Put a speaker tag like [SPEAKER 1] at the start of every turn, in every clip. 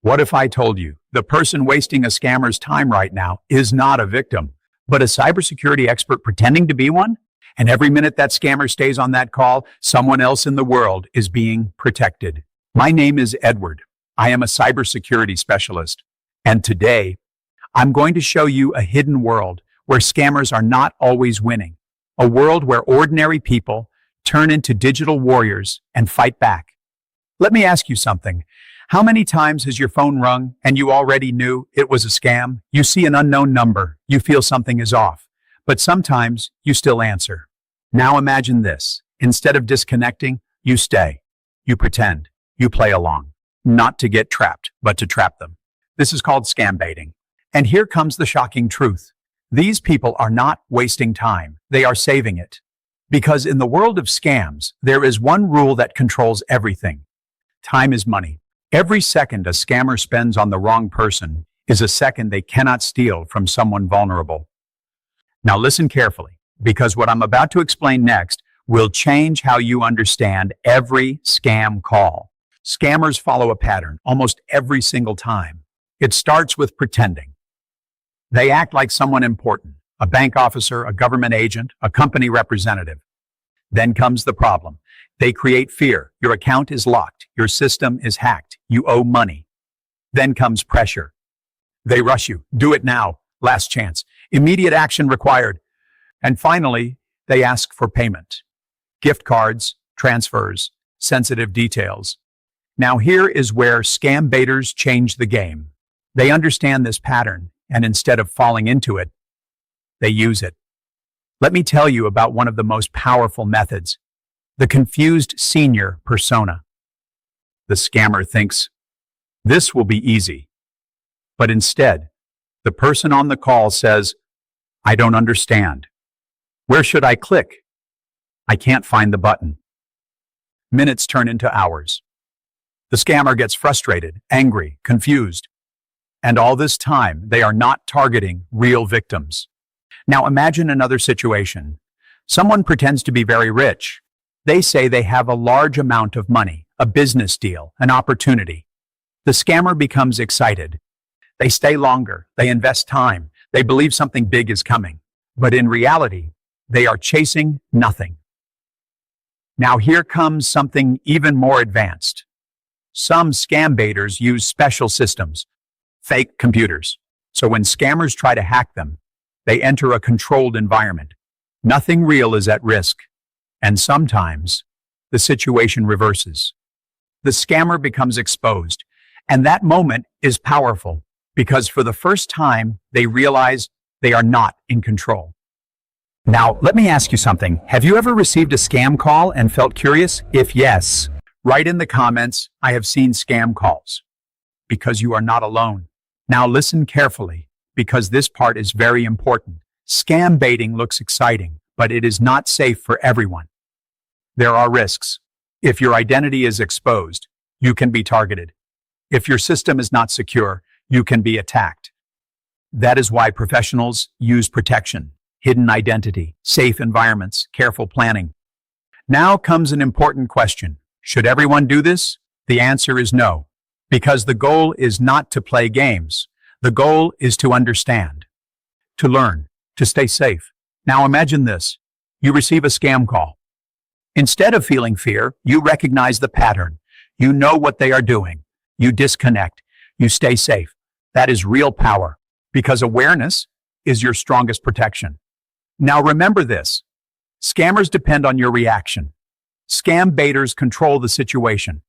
[SPEAKER 1] What if I told you the person wasting a scammer's time right now is not a victim, but a cybersecurity expert pretending to be one? And every minute that scammer stays on that call, someone else in the world is being protected. My name is Edward. I am a cybersecurity specialist. And today, I'm going to show you a hidden world where scammers are not always winning. A world where ordinary people turn into digital warriors and fight back. Let me ask you something. How many times has your phone rung and you already knew it was a scam? You see an unknown number, you feel something is off, but sometimes you still answer. Now imagine this. Instead of disconnecting, you stay. You pretend. You play along. Not to get trapped, but to trap them. This is called scam baiting. And here comes the shocking truth. These people are not wasting time. They are saving it. Because in the world of scams, there is one rule that controls everything. Time is money. Every second a scammer spends on the wrong person is a second they cannot steal from someone vulnerable. Now listen carefully, because what I'm about to explain next will change how you understand every scam call. Scammers follow a pattern almost every single time. It starts with pretending. They act like someone important, a bank officer, a government agent, a company representative. Then comes the problem. They create fear. Your account is locked. Your system is hacked. You owe money. Then comes pressure. They rush you. Do it now. Last chance. Immediate action required. And finally, they ask for payment. Gift cards, transfers, sensitive details. Now here is where scam baiters change the game. They understand this pattern, and instead of falling into it, they use it. Let me tell you about one of the most powerful methods. The confused senior persona. The scammer thinks, this will be easy. But instead, the person on the call says, I don't understand. Where should I click? I can't find the button. Minutes turn into hours. The scammer gets frustrated, angry, confused. And all this time, they are not targeting real victims. Now imagine another situation. Someone pretends to be very rich. They say they have a large amount of money, a business deal, an opportunity. The scammer becomes excited. They stay longer. They invest time. They believe something big is coming. But in reality, they are chasing nothing. Now here comes something even more advanced. Some scam baiters use special systems, fake computers. So when scammers try to hack them, they enter a controlled environment. Nothing real is at risk. And sometimes, the situation reverses. The scammer becomes exposed. And that moment is powerful because for the first time, they realize they are not in control. Now, let me ask you something. Have you ever received a scam call and felt curious? If yes, write in the comments, I have seen scam calls. Because you are not alone. Now listen carefully, because this part is very important. Scam baiting looks exciting, but it is not safe for everyone. There are risks. If your identity is exposed, you can be targeted. If your system is not secure, you can be attacked. That is why professionals use protection, hidden identity, safe environments, careful planning. Now comes an important question. Should everyone do this? The answer is no, because the goal is not to play games. The goal is to understand, to learn, to stay safe. Now imagine this. You receive a scam call. Instead of feeling fear, you recognize the pattern. You know what they are doing. You disconnect. You stay safe. That is real power, because awareness is your strongest protection. Now remember this. Scammers depend on your reaction. Scam baiters control the situation,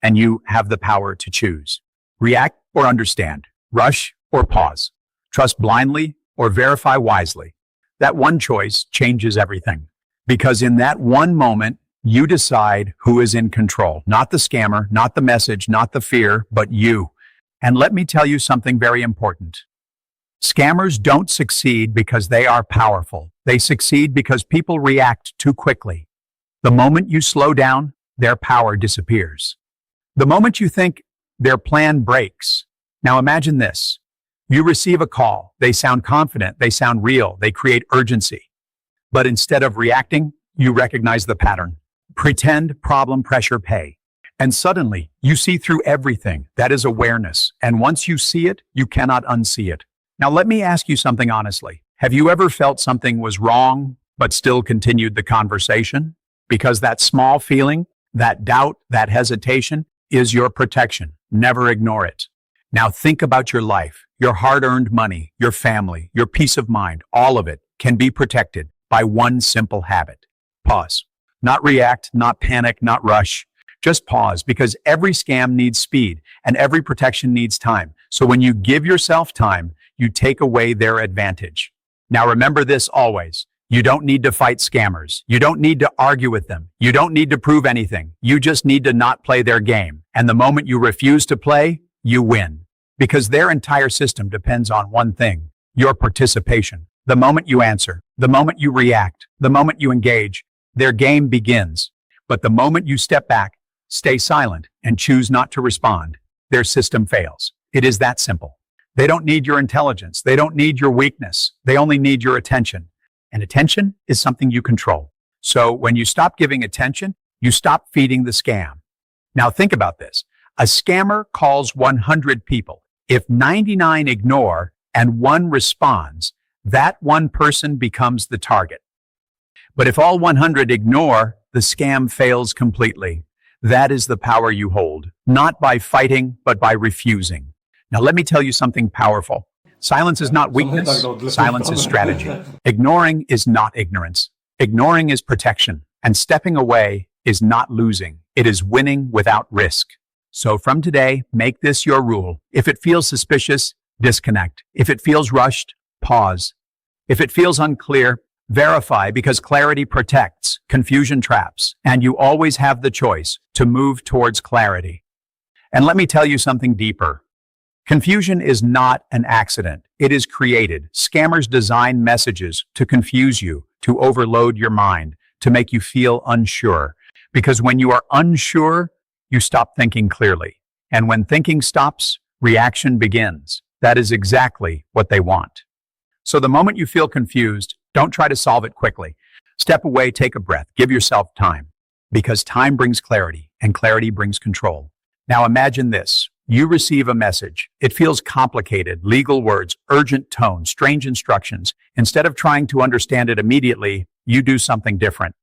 [SPEAKER 1] and you have the power to choose. React or understand. Rush or pause. Trust blindly or verify wisely. That one choice changes everything. Because in that one moment, you decide who is in control. Not the scammer, not the message, not the fear, but you. And let me tell you something very important. Scammers don't succeed because they are powerful. They succeed because people react too quickly. The moment you slow down, their power disappears. The moment you think, their plan breaks. Now imagine this. You receive a call. They sound confident. They sound real. They create urgency. But instead of reacting, you recognize the pattern. Pretend, problem, pressure, pay. And suddenly, you see through everything. That is awareness. And once you see it, you cannot unsee it. Now, let me ask you something honestly. Have you ever felt something was wrong, but still continued the conversation? Because that small feeling, that doubt, that hesitation is your protection. Never ignore it. Now think about your life, your hard-earned money, your family, your peace of mind. All of it can be protected by one simple habit. Pause. Not react, not panic, not rush. Just pause, because every scam needs speed and every protection needs time. So when you give yourself time, you take away their advantage. Now remember this always. You don't need to fight scammers. You don't need to argue with them. You don't need to prove anything. You just need to not play their game. And the moment you refuse to play, you win. Because their entire system depends on one thing: your participation. The moment you answer, the moment you react, the moment you engage, their game begins. But the moment you step back, stay silent, and choose not to respond, their system fails. It is that simple. They don't need your intelligence. They don't need your weakness. They only need your attention. And attention is something you control. So when you stop giving attention, you stop feeding the scam. Now think about this. A scammer calls 100 people. If 99 ignore and one responds, that one person becomes the target. But if all 100 ignore, the scam fails completely. That is the power you hold, not by fighting, but by refusing. Now let me tell you something powerful. Silence is not weakness. Silence is strategy. Ignoring is not ignorance. Ignoring is protection. And stepping away is not losing. It is winning without risk. So from today, make this your rule. If it feels suspicious, disconnect. If it feels rushed, pause. If it feels unclear, verify, because clarity protects, confusion traps, and you always have the choice to move towards clarity. And let me tell you something deeper. Confusion is not an accident. It is created. Scammers design messages to confuse you, to overload your mind, to make you feel unsure. Because when you are unsure, you stop thinking clearly. And when thinking stops, reaction begins. That is exactly what they want. So the moment you feel confused, don't try to solve it quickly. Step away, take a breath, give yourself time. Because time brings clarity, and clarity brings control. Now imagine this. You receive a message. It feels complicated, legal words, urgent tone, strange instructions. Instead of trying to understand it immediately, you do something different.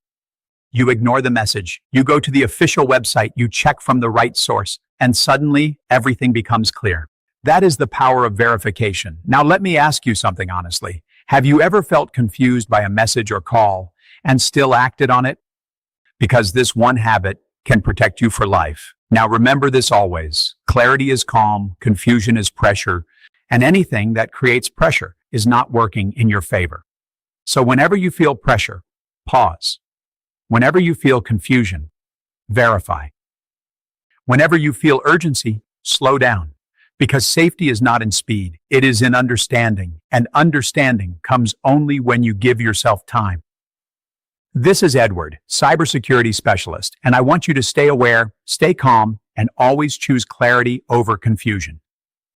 [SPEAKER 1] You ignore the message. You go to the official website. You check from the right source. And suddenly, everything becomes clear. That is the power of verification. Now, let me ask you something honestly. Have you ever felt confused by a message or call and still acted on it? Because this one habit can protect you for life. Now, remember this always. Clarity is calm, confusion is pressure, and anything that creates pressure is not working in your favor. So whenever you feel pressure, pause. Whenever you feel confusion, verify. Whenever you feel urgency, slow down. Because safety is not in speed, it is in understanding, and understanding comes only when you give yourself time. This is Edward, cybersecurity specialist, and I want you to stay aware, stay calm, and always choose clarity over confusion.